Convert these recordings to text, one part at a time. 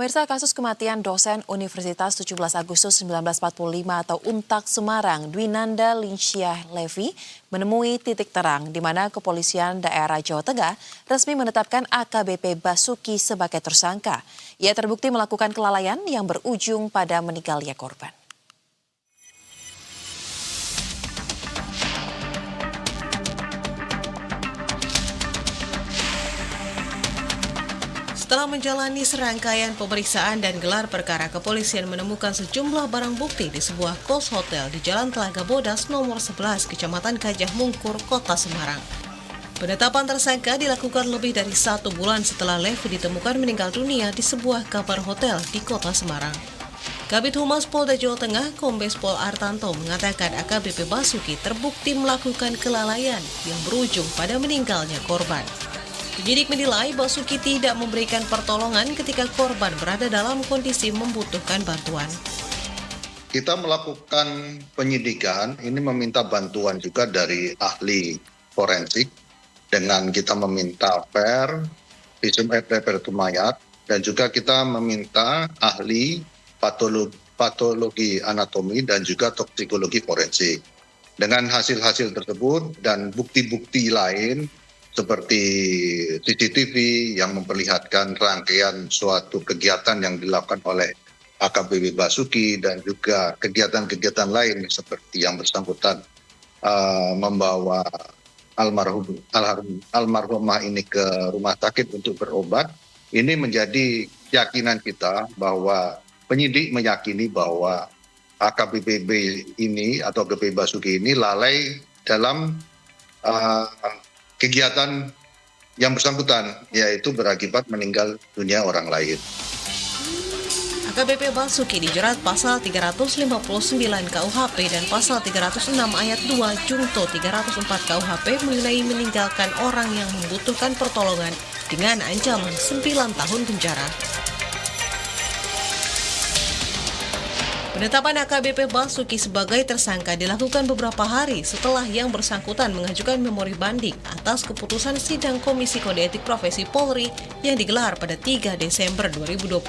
Pemirsa, kasus kematian dosen Universitas 17 Agustus 1945 atau UNTAK Semarang, Dwinanda Linsyah Levi, menemui titik terang di mana kepolisian daerah Jawa Tengah resmi menetapkan AKBP Basuki sebagai tersangka. Ia terbukti melakukan kelalaian yang berujung pada meninggalnya korban. Setelah menjalani serangkaian pemeriksaan dan gelar perkara, kepolisian menemukan sejumlah barang bukti di sebuah kos hotel di Jalan Telaga Bodas nomor 11, Kecamatan Gajah Mungkur, Kota Semarang. Penetapan tersangka dilakukan lebih dari 1 bulan setelah Levi ditemukan meninggal dunia di sebuah kamar hotel di Kota Semarang. Kabid Humas Polda Jawa Tengah, Kombes Pol Artanto, mengatakan AKBP Basuki terbukti melakukan kelalaian yang berujung pada meninggalnya korban. Penyidik menilai Basuki tidak memberikan pertolongan ketika korban berada dalam kondisi membutuhkan bantuan. Kita melakukan penyidikan, ini meminta bantuan juga dari ahli forensik dengan kita meminta visum et repertum mayat, dan juga kita meminta ahli patologi anatomi dan juga toksikologi forensik. Dengan hasil-hasil tersebut dan bukti-bukti lain seperti CCTV yang memperlihatkan rangkaian suatu kegiatan yang dilakukan oleh AKBP Basuki dan juga kegiatan-kegiatan lain seperti yang bersangkutan membawa almarhumah ini ke rumah sakit untuk berobat. Ini menjadi keyakinan kita bahwa penyidik meyakini bahwa AKBP ini atau AKBP Basuki ini lalai dalam kegiatan yang bersangkutan, yaitu berakibat meninggal dunia orang lain. AKBP Basuki dijerat pasal 359 KUHP dan pasal 306 ayat 2 Junto 304 KUHP mengenai meninggalkan orang yang membutuhkan pertolongan dengan ancaman 9 tahun penjara. Penetapan AKBP Basuki sebagai tersangka dilakukan beberapa hari setelah yang bersangkutan mengajukan memori banding atas keputusan sidang Komisi Kode Etik Profesi Polri yang digelar pada 3 Desember 2025.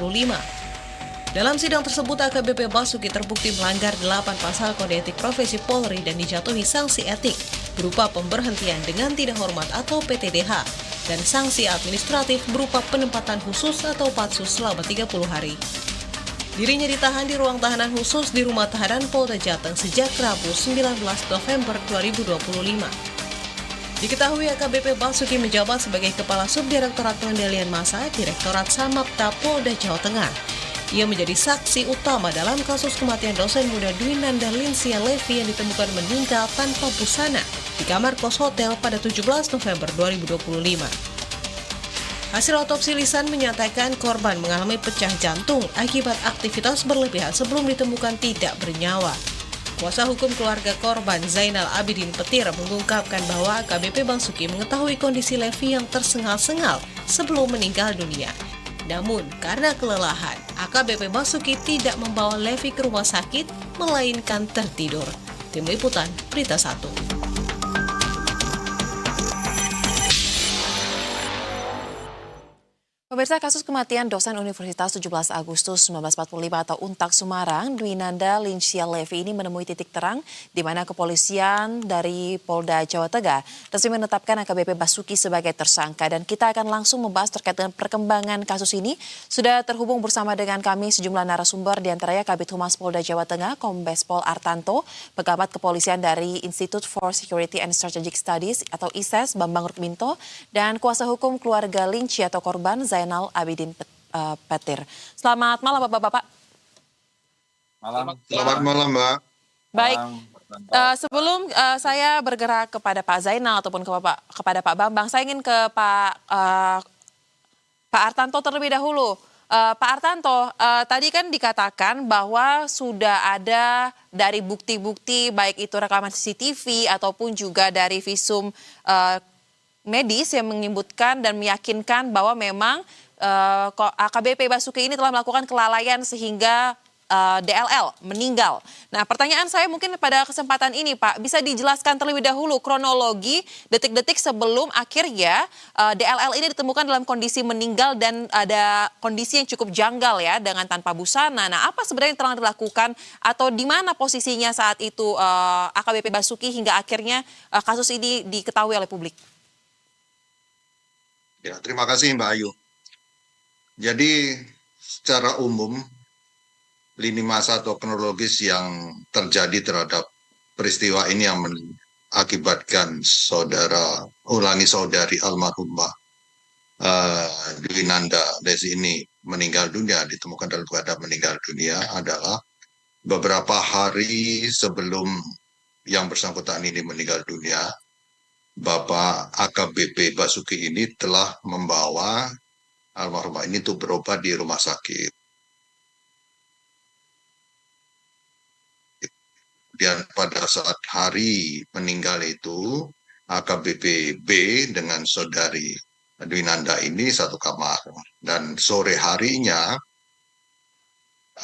Dalam sidang tersebut, AKBP Basuki terbukti melanggar 8 pasal Kode Etik Profesi Polri dan dijatuhi sanksi etik berupa pemberhentian dengan tidak hormat atau PTDH dan sanksi administratif berupa penempatan khusus atau patsus selama 30 hari. Dirinya ditahan di ruang tahanan khusus di Rumah Tahanan Polda Jateng sejak Rabu 19 November 2025. Diketahui AKBP Basuki menjabat sebagai Kepala Subdirektorat Pengendalian Massa Direktorat Samapta Polda Jawa Tengah. Ia menjadi saksi utama dalam kasus kematian dosen muda Dwinanda Linsyah Levi yang ditemukan meninggal tanpa busana di kamar kos hotel pada 17 November 2025. Hasil otopsi lisan menyatakan korban mengalami pecah jantung akibat aktivitas berlebihan sebelum ditemukan tidak bernyawa. Kuasa hukum keluarga korban Zainal Abidin Petir mengungkapkan bahwa AKBP Basuki mengetahui kondisi Levi yang tersengal-sengal sebelum meninggal dunia. Namun, karena kelelahan, AKBP Basuki tidak membawa Levi ke rumah sakit, melainkan tertidur. Tim Liputan, Berita 1. Pemirsa, kasus kematian dosen Universitas 17 Agustus 1945 atau UNTAK Semarang, Dwinanda Linsyah Levi ini menemui titik terang di mana kepolisian dari Polda Jawa Tengah resmi menetapkan AKBP Basuki sebagai tersangka. Dan kita akan langsung membahas terkait dengan perkembangan kasus ini. Sudah terhubung bersama dengan kami sejumlah narasumber, diantaranya Kabid Humas Polda Jawa Tengah, Kombes Pol Artanto, Pejabat Kepolisian dari Institute for Security and Strategic Studies atau ISES, Bambang Rukminto, dan kuasa hukum keluarga Linsyah atau korban Zainal Abidin Petir. Selamat malam Bapak-Bapak. Selamat malam Mbak. Baik, sebelum saya bergerak kepada Pak Zainal ataupun kepada Pak Bambang, saya ingin ke Pak Artanto terlebih dahulu. Pak Artanto, tadi kan dikatakan bahwa sudah ada dari bukti-bukti baik itu rekaman CCTV ataupun juga dari visum medis yang menyebutkan dan meyakinkan bahwa memang AKBP Basuki ini telah melakukan kelalaian sehingga DLL meninggal. Nah, pertanyaan saya mungkin pada kesempatan ini Pak, bisa dijelaskan terlebih dahulu kronologi detik-detik sebelum akhirnya DLL ini ditemukan dalam kondisi meninggal dan ada kondisi yang cukup janggal ya dengan tanpa busana. Nah, apa sebenarnya yang telah dilakukan atau di mana posisinya saat itu AKBP Basuki hingga akhirnya kasus ini diketahui oleh publik? Ya, terima kasih Mbak Ayu. Jadi secara umum lini masa atau kronologis yang terjadi terhadap peristiwa ini yang mengakibatkan saudari almarhumah Dwi Nanda Desi ini meninggal dunia, ditemukan dalam keadaan meninggal dunia adalah beberapa hari sebelum yang bersangkutan ini meninggal dunia, Bapak AKBP Basuki ini telah membawa almarhumah ini untuk berobat di rumah sakit. Dan pada saat hari meninggal itu, AKBP B dengan saudari Dwinanda ini satu kamar. Dan sore harinya,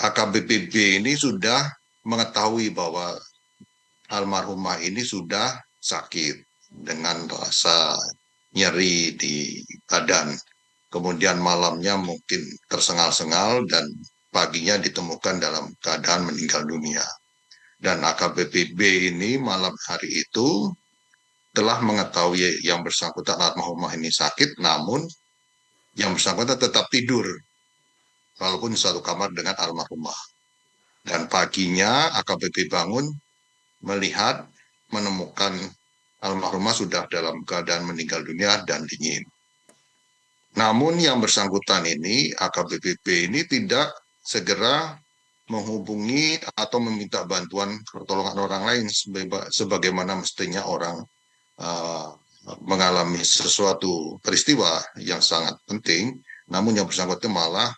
AKBP B ini sudah mengetahui bahwa almarhumah ini sudah sakit dengan rasa nyeri di badan. Kemudian malamnya mungkin tersengal-sengal dan paginya ditemukan dalam keadaan meninggal dunia. Dan AKBP B ini malam hari itu telah mengetahui yang bersangkutan almarhumah ini sakit, namun yang bersangkutan tetap tidur, walaupun satu kamar dengan almarhumah. Dan paginya AKBP bangun melihat menemukan almarhumah sudah dalam keadaan meninggal dunia dan dingin. Namun yang bersangkutan ini, AKBP B ini tidak segera menghubungi atau meminta bantuan pertolongan orang lain sebagaimana mestinya orang mengalami sesuatu peristiwa yang sangat penting, namun yang bersangkutan malah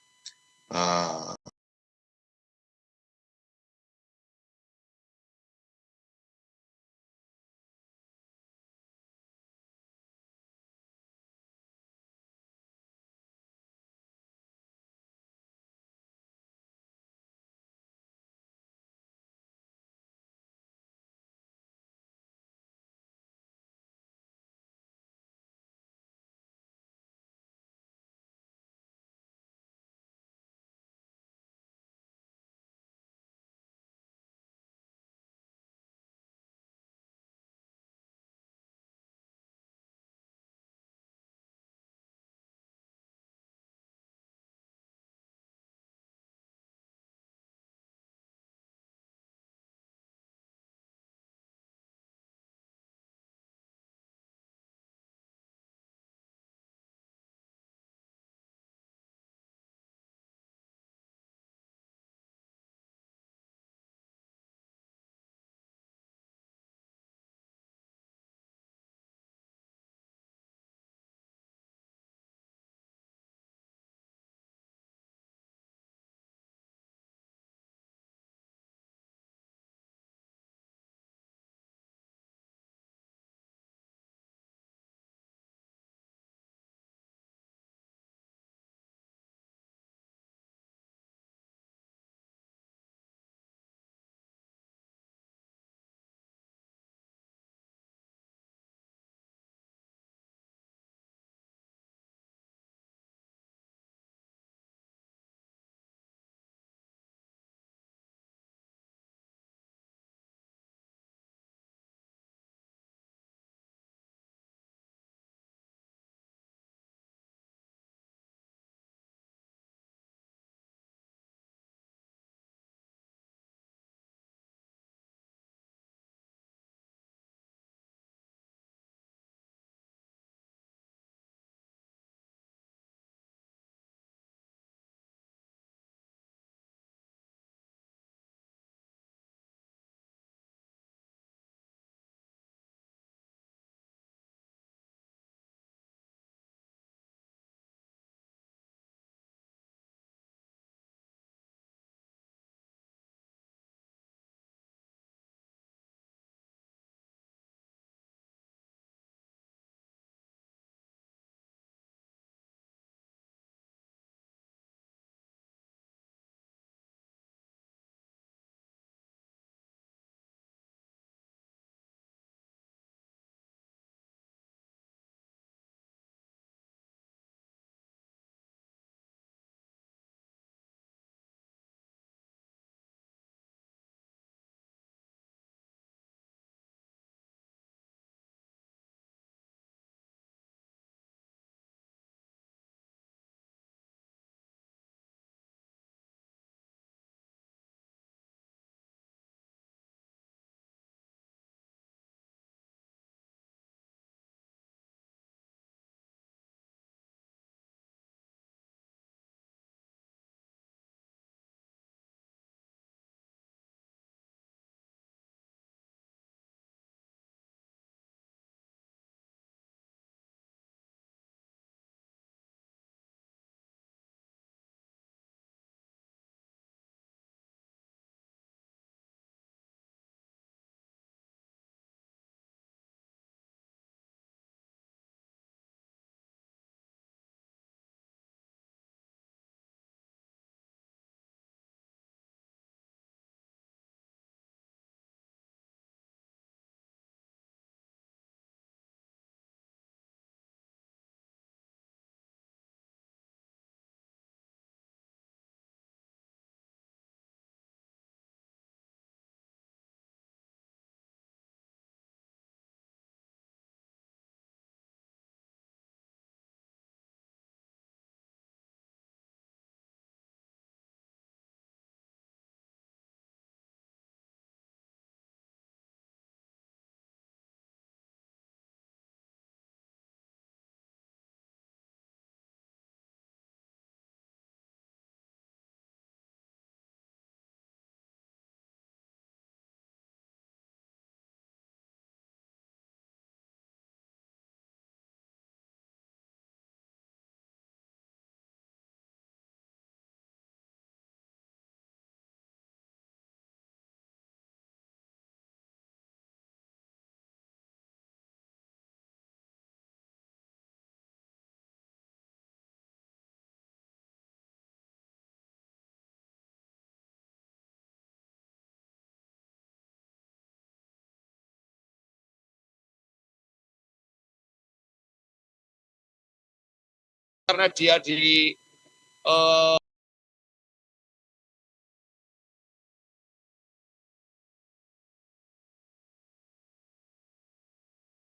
karena dia di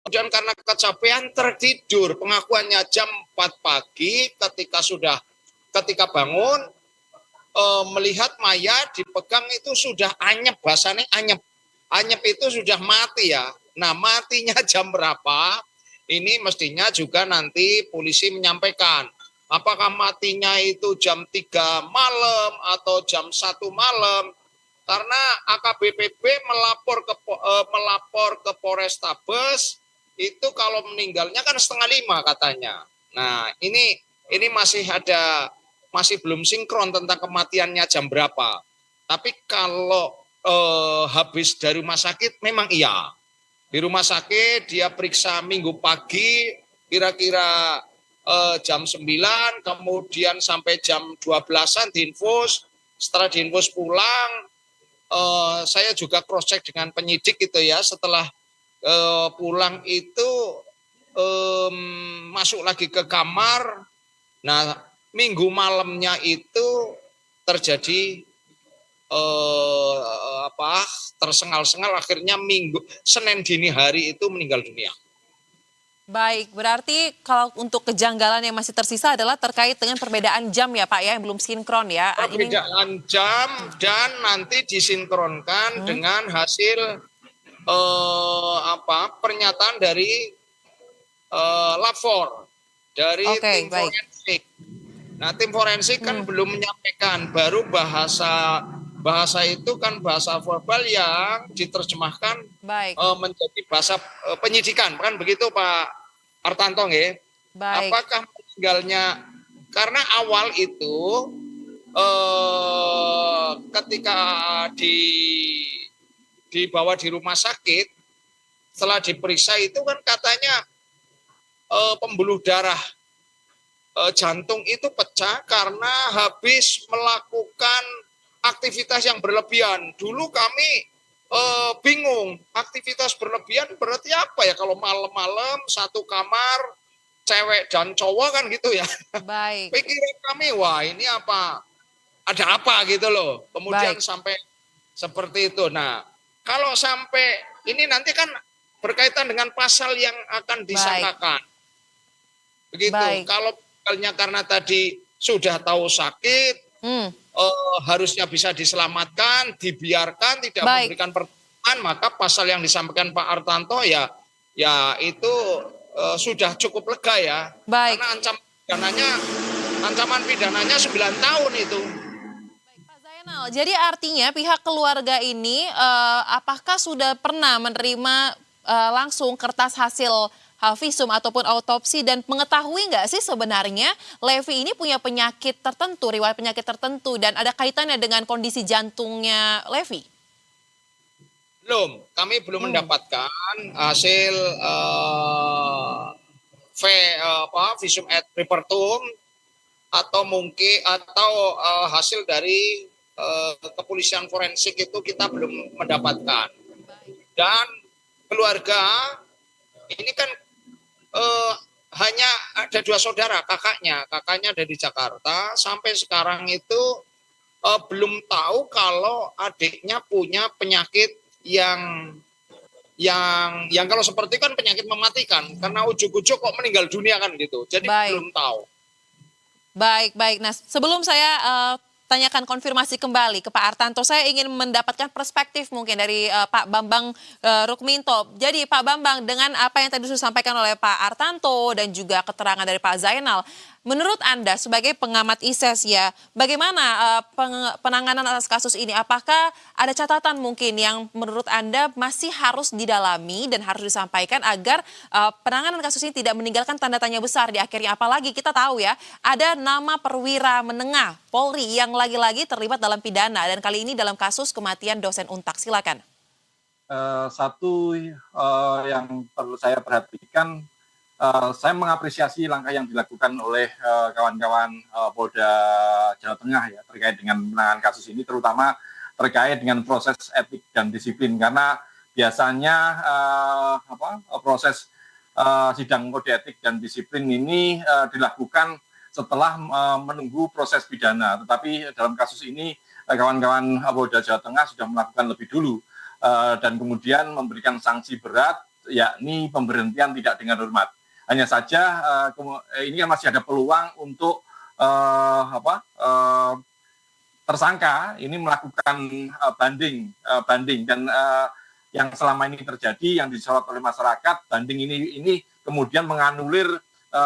kemudian karena kecapean tertidur, pengakuannya jam 4 pagi ketika bangun melihat mayat dipegang itu sudah anyep, bahasanya anyep. Anyep itu sudah mati ya. Nah, matinya jam berapa? Ini mestinya juga nanti polisi menyampaikan. Apakah matinya itu jam 3 malam atau jam 1 malam? Karena AKBP melapor ke Polrestabes itu kalau meninggalnya kan 4:30 katanya. Nah, ini masih belum sinkron tentang kematiannya jam berapa. Tapi kalau habis dari rumah sakit memang iya. Di rumah sakit dia periksa Minggu pagi kira-kira jam 9, kemudian sampai jam 12-an diinfus. Setelah diinfus pulang, saya juga cross check dengan penyidik gitu ya. Setelah pulang itu masuk lagi ke kamar. Nah, Minggu malamnya itu terjadi tersengal-sengal, akhirnya Senin dini hari itu meninggal dunia. Baik, berarti kalau untuk kejanggalan yang masih tersisa adalah terkait dengan perbedaan jam ya Pak ya, yang belum sinkron ya. Perbedaan jam dan nanti disinkronkan dengan hasil pernyataan dari lapor dari tim forensik. Nah, tim forensik kan belum menyampaikan, baru bahasa itu kan bahasa verbal yang diterjemahkan menjadi bahasa penyidikan, kan begitu Pak Artanto nggih? Apakah meninggalnya karena awal itu ketika dibawa di rumah sakit, setelah diperiksa itu kan katanya pembuluh darah jantung itu pecah karena habis melakukan aktivitas yang berlebihan. Dulu kami bingung, aktivitas berlebihan berarti apa ya kalau malam-malam satu kamar cewek dan cowok kan gitu ya. Baik. Pikiran kami, wah ini apa? Ada apa gitu loh. Kemudian sampai seperti itu. Nah, kalau sampai ini nanti kan berkaitan dengan pasal yang akan disangkakan. Begitu. Kalau karena tadi sudah tahu sakit, harusnya bisa diselamatkan, dibiarkan, tidak memberikan pertolongan, maka pasal yang disampaikan Pak Artanto ya itu sudah cukup lega ya. Karena ancaman pidananya 9 tahun itu. Baik, Pak Zainal, jadi artinya pihak keluarga ini apakah sudah pernah menerima langsung kertas hasil visum ataupun autopsi dan mengetahui nggak sih sebenarnya Levi ini punya penyakit tertentu, riwayat penyakit tertentu dan ada kaitannya dengan kondisi jantungnya Levi? Kami belum mendapatkan hasil visum et repertum atau hasil dari kepolisian forensik itu kita belum mendapatkan. Dan keluarga ini kan hanya ada 2 saudara, kakaknya ada di Jakarta, sampai sekarang itu belum tahu kalau adiknya punya penyakit yang kalau seperti kan penyakit mematikan, karena ujuk-ujuk kok meninggal dunia kan gitu, jadi belum tahu. Baik. Nah, sebelum saya tanyakan konfirmasi kembali ke Pak Artanto, saya ingin mendapatkan perspektif mungkin dari Pak Bambang Rukminto. Jadi Pak Bambang, dengan apa yang tadi sudah disampaikan oleh Pak Artanto dan juga keterangan dari Pak Zainal, menurut Anda sebagai pengamat ISES ya, bagaimana penanganan atas kasus ini? Apakah ada catatan mungkin yang menurut Anda masih harus didalami dan harus disampaikan agar penanganan kasus ini tidak meninggalkan tanda tanya besar di akhirnya? Apalagi kita tahu ya, ada nama perwira menengah Polri yang lagi-lagi terlibat dalam pidana dan kali ini dalam kasus kematian dosen Untak. Silakan. Satu yang perlu saya perhatikan, saya mengapresiasi langkah yang dilakukan oleh kawan-kawan Polda Jawa Tengah ya terkait dengan penanganan kasus ini, terutama terkait dengan proses etik dan disiplin, karena biasanya proses sidang kode etik dan disiplin ini dilakukan setelah menunggu proses pidana. Tetapi dalam kasus ini kawan-kawan Polda Jawa Tengah sudah melakukan lebih dulu dan kemudian memberikan sanksi berat, yakni pemberhentian tidak dengan hormat. Hanya saja ini kan masih ada peluang untuk tersangka ini melakukan banding dan yang selama ini terjadi yang disorot oleh masyarakat, banding ini kemudian menganulir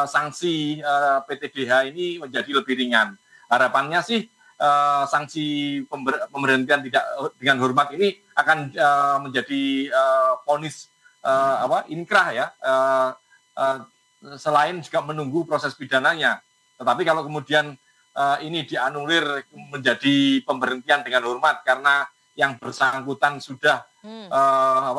sanksi PTDH ini menjadi lebih ringan. Harapannya sih sanksi pemberhentian tidak dengan hormat ini akan menjadi vonis inkrah ya, selain juga menunggu proses pidananya. Tetapi kalau kemudian ini dianulir menjadi pemberhentian dengan hormat karena yang bersangkutan sudah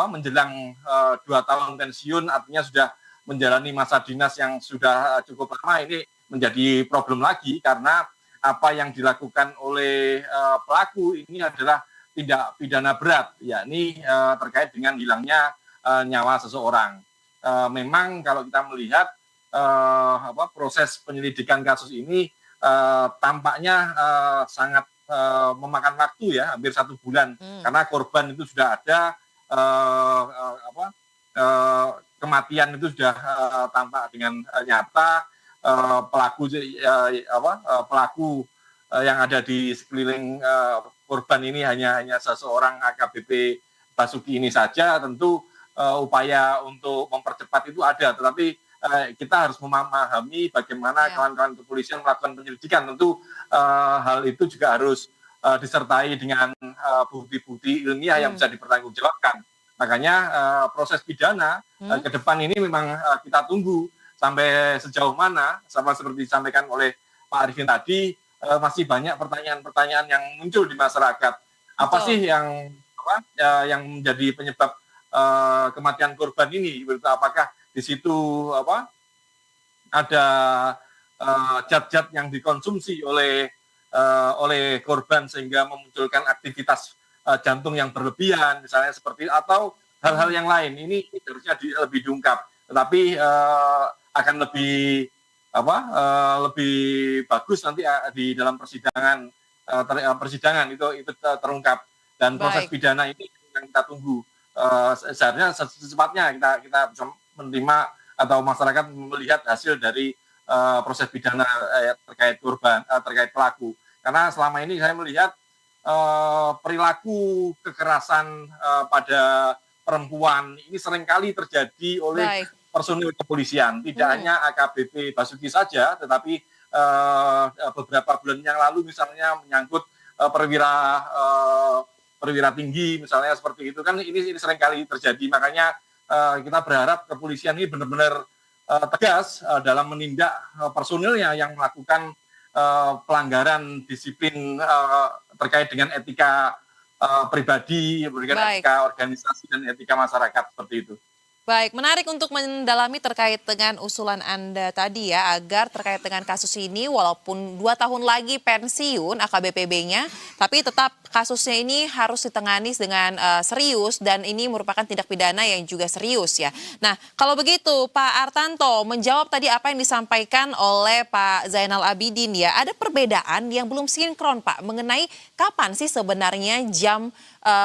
menjelang 2 tahun pensiun, artinya sudah menjalani masa dinas yang sudah cukup lama, ini menjadi problem lagi karena apa yang dilakukan oleh pelaku ini adalah tindak pidana berat, yakni terkait dengan hilangnya nyawa seseorang. Memang kalau kita melihat proses penyelidikan kasus ini tampaknya sangat memakan waktu ya, hampir 1 bulan karena korban itu sudah ada, kematian itu sudah tampak dengan nyata, pelaku yang ada di sekeliling korban ini hanya seseorang AKBP Basuki ini saja. Tentu upaya untuk mempercepat itu ada, tetapi kita harus memahami bagaimana kawan-kawan kepolisian melakukan penyelidikan. Tentu hal itu juga harus disertai dengan bukti-bukti ilmiah yang bisa dipertanggungjawabkan. Makanya proses pidana ke depan ini memang kita tunggu sampai sejauh mana, sama seperti disampaikan oleh Pak Arifin tadi, masih banyak pertanyaan-pertanyaan yang muncul di masyarakat. Apa sih yang menjadi penyebab kematian korban ini? Apakah di situ ada zat-zat yang dikonsumsi oleh korban sehingga memunculkan aktivitas jantung yang berlebihan, misalnya seperti, atau hal-hal yang lain. Ini harusnya lebih diungkap, tetapi akan lebih bagus nanti di dalam persidangan itu terungkap, dan proses pidana ini yang kita tunggu. Seharusnya secepatnya kita bisa menerima atau masyarakat melihat hasil dari proses pidana terkait korban, terkait pelaku. Karena selama ini saya melihat perilaku kekerasan pada perempuan ini seringkali terjadi oleh personil kepolisian, tidak hanya AKBP Basuki saja, tetapi beberapa bulan yang lalu misalnya menyangkut perwira tinggi misalnya seperti itu kan, ini seringkali terjadi. Makanya kita berharap kepolisian ini benar-benar tegas dalam menindak personilnya yang melakukan pelanggaran disiplin terkait dengan etika pribadi, etika organisasi dan etika masyarakat seperti itu. Baik, menarik untuk mendalami terkait dengan usulan Anda tadi ya, agar terkait dengan kasus ini walaupun 2 tahun lagi pensiun AKBP-nya, tapi tetap kasusnya ini harus ditangani dengan serius dan ini merupakan tindak pidana yang juga serius ya. Nah, kalau begitu Pak Artanto menjawab tadi apa yang disampaikan oleh Pak Zainal Abidin ya, ada perbedaan yang belum sinkron Pak mengenai kapan sih sebenarnya jam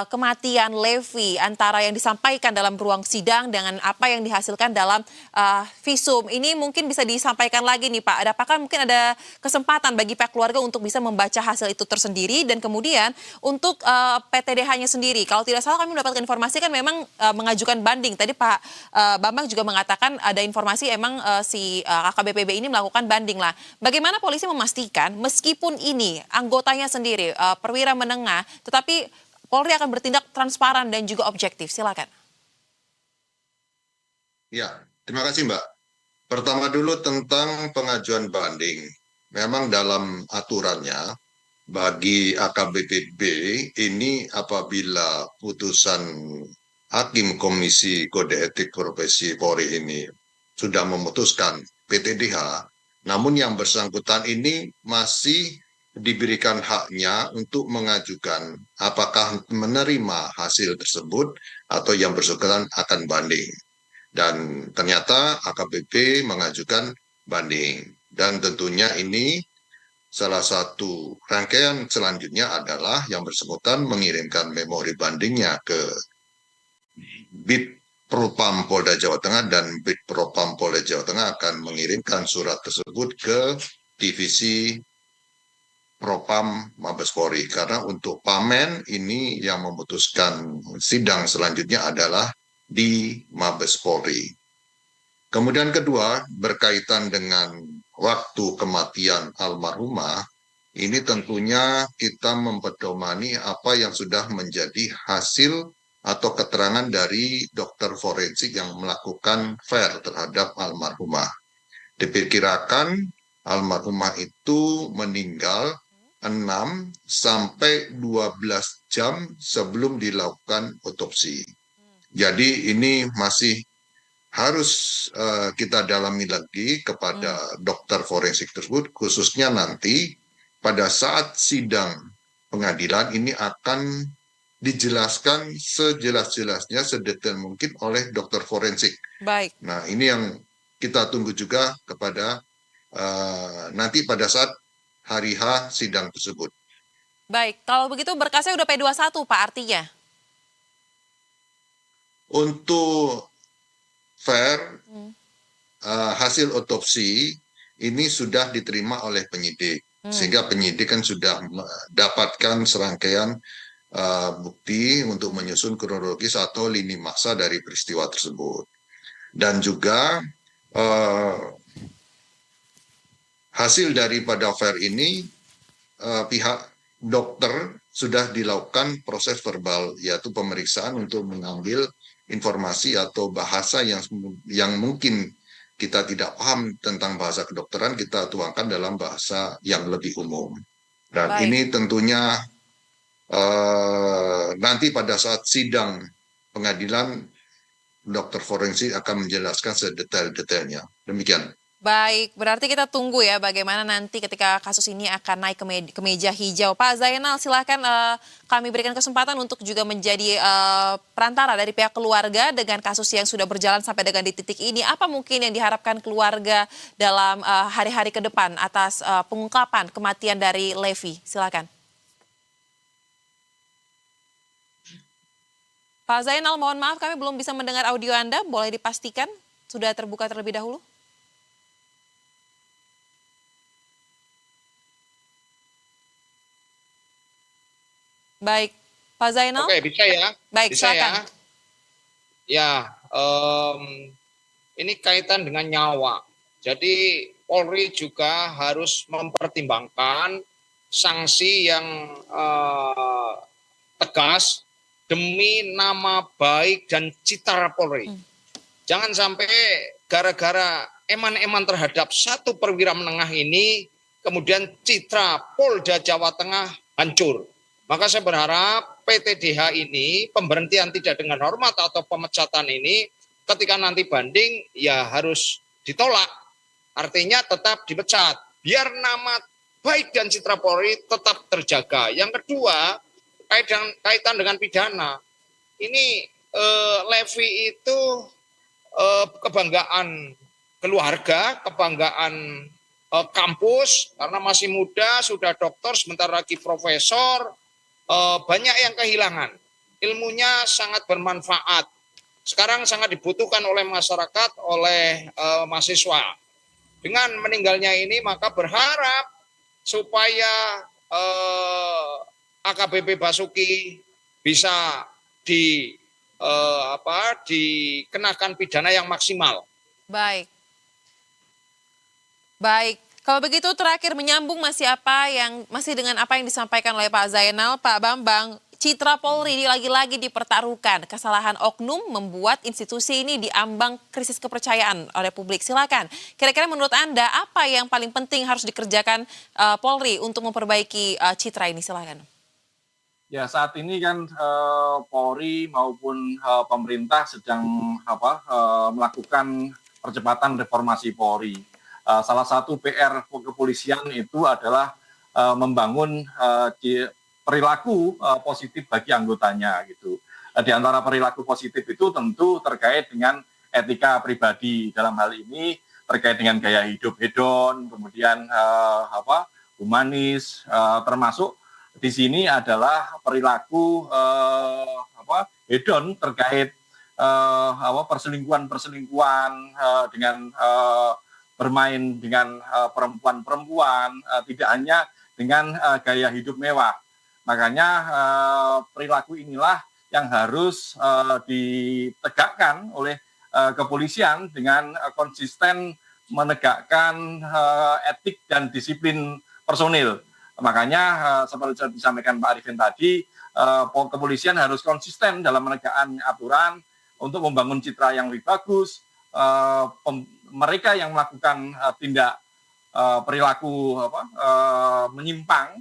kematian Levi antara yang disampaikan dalam ruang sidang dengan apa yang dihasilkan dalam visum. Ini mungkin bisa disampaikan lagi nih Pak. Apakah mungkin ada kesempatan bagi pihak keluarga untuk bisa membaca hasil itu tersendiri, dan kemudian untuk PTDH-nya sendiri. Kalau tidak salah kami mendapatkan informasi kan memang mengajukan banding. Tadi Pak Bambang juga mengatakan ada informasi emang si AKBPB ini melakukan banding lah. Bagaimana polisi memastikan meskipun ini anggotanya sendiri perwira menengah, tetapi Polri akan bertindak transparan dan juga objektif. Silakan. Ya, terima kasih Mbak. Pertama dulu tentang pengajuan banding. Memang dalam aturannya bagi AKBPB ini apabila putusan Hakim Komisi Kode Etik Profesi Polri ini sudah memutuskan PTDH, namun yang bersangkutan ini masih diberikan haknya untuk mengajukan apakah menerima hasil tersebut atau yang bersangkutan akan banding. Dan ternyata AKBP mengajukan banding. Dan tentunya ini salah satu rangkaian selanjutnya adalah yang bersangkutan mengirimkan memori bandingnya ke Bid Propam Polda Jawa Tengah, dan Bid Propam Polda Jawa Tengah akan mengirimkan surat tersebut ke Divisi Propam Mabes Polri, karena untuk Pamen ini yang memutuskan sidang selanjutnya adalah di Mabes Polri. Kemudian kedua, berkaitan dengan waktu kematian almarhumah, ini tentunya kita mempedomani apa yang sudah menjadi hasil atau keterangan dari dokter forensik yang melakukan FAIR terhadap almarhumah. Diperkirakan almarhumah itu meninggal 6 sampai 12 jam sebelum dilakukan otopsi. Jadi ini masih harus kita dalami lagi kepada dokter forensik tersebut, khususnya nanti pada saat sidang pengadilan ini akan dijelaskan sejelas-jelasnya, sedetail mungkin oleh dokter forensik. Baik. Nah, ini yang kita tunggu juga kepada nanti pada saat hari H sidang tersebut. Baik, kalau begitu berkasnya udah P21 Pak artinya? Untuk FAIR, hasil otopsi ini sudah diterima oleh penyidik, sehingga penyidik kan sudah mendapatkan serangkaian bukti untuk menyusun kronologis atau lini masa dari peristiwa tersebut. Dan juga hasil daripada FAIR ini pihak dokter sudah dilakukan proses verbal, yaitu pemeriksaan untuk mengambil informasi atau bahasa yang mungkin kita tidak paham tentang bahasa kedokteran, kita tuangkan dalam bahasa yang lebih umum. Dan ini tentunya nanti pada saat sidang pengadilan, dokter forensik akan menjelaskan sedetail-detailnya. Demikian. Baik, berarti kita tunggu ya bagaimana nanti ketika kasus ini akan naik ke meja hijau. Pak Zainal, silahkan kami berikan kesempatan untuk juga menjadi perantara dari pihak keluarga dengan kasus yang sudah berjalan sampai dengan di titik ini. Apa mungkin yang diharapkan keluarga dalam hari-hari ke depan atas pengungkapan kematian dari Levi? Silahkan. Pak Zainal, mohon maaf kami belum bisa mendengar audio Anda. Boleh dipastikan sudah terbuka terlebih dahulu? Baik, Pak Zainal. Oke, bisa ya? Baik, bisa silakan. Ya, ini kaitan dengan nyawa. Jadi Polri juga harus mempertimbangkan sanksi yang tegas demi nama baik dan citra Polri. Jangan sampai gara-gara eman-eman terhadap satu perwira menengah ini, kemudian citra Polda Jawa Tengah hancur. Maka saya berharap PTDH ini, pemberhentian tidak dengan hormat atau pemecatan ini, ketika nanti banding ya harus ditolak. Artinya tetap dipecat. Biar nama baik dan citra Polri tetap terjaga. Yang kedua, kaitan dengan pidana. Ini Levi itu kebanggaan keluarga, kebanggaan kampus, karena masih muda, sudah doktor, sebentar lagi profesor. Banyak yang kehilangan, ilmunya sangat bermanfaat, sekarang sangat dibutuhkan oleh masyarakat, oleh mahasiswa. Dengan meninggalnya ini maka berharap supaya AKBP Basuki bisa dikenakan pidana yang maksimal. Baik. Kalau begitu terakhir menyambung masih dengan apa yang disampaikan oleh Pak Zainal, Pak Bambang, citra Polri ini lagi-lagi dipertaruhkan. Kesalahan oknum membuat institusi ini diambang krisis kepercayaan oleh publik. Silakan. Kira-kira menurut Anda apa yang paling penting harus dikerjakan Polri untuk memperbaiki citra ini? Silakan. Ya, saat ini kan Polri maupun pemerintah sedang melakukan percepatan reformasi Polri. Salah satu PR kepolisian itu adalah membangun perilaku positif bagi anggotanya gitu. Di antara perilaku positif itu tentu terkait dengan etika pribadi. Dalam hal ini terkait dengan gaya hidup hedon, kemudian humanis, termasuk di sini adalah perilaku hedon terkait perselingkuhan dengan bermain dengan perempuan-perempuan, tidak hanya dengan gaya hidup mewah. Makanya perilaku inilah yang harus ditegakkan oleh kepolisian dengan konsisten menegakkan etik dan disiplin personil. Makanya seperti yang disampaikan Pak Arifin tadi, kepolisian harus konsisten dalam menegakkan aturan untuk membangun citra yang lebih bagus. Mereka yang melakukan tindak perilaku menyimpang,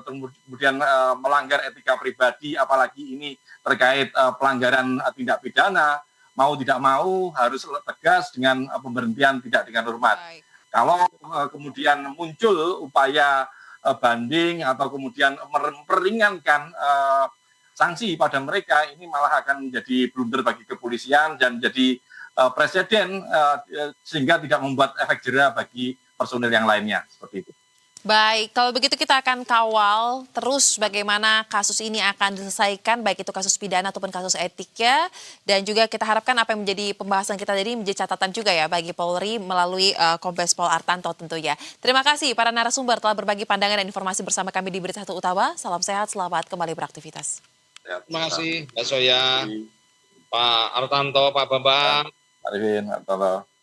kemudian melanggar etika pribadi, apalagi ini terkait pelanggaran tindak pidana, mau tidak mau harus tegas dengan pemberhentian tidak dengan hormat. Baik. Kalau kemudian muncul upaya banding atau kemudian memperingankan sanksi pada mereka, ini malah akan menjadi blunder bagi kepolisian dan jadi presiden sehingga tidak membuat efek jera bagi personil yang lainnya, seperti itu. Baik, kalau begitu kita akan kawal terus bagaimana kasus ini akan diselesaikan, baik itu kasus pidana ataupun kasus etiknya. Dan juga kita harapkan apa yang menjadi pembahasan kita tadi menjadi catatan juga ya bagi Polri melalui Kombes Pol Artanto tentunya. Terima kasih para narasumber telah berbagi pandangan dan informasi bersama kami di Berita Satu Utama. Salam sehat, selamat kembali beraktivitas. Terima kasih Mbak Soya, Pak Artanto, Pak Bambang. Arifin, Artanto.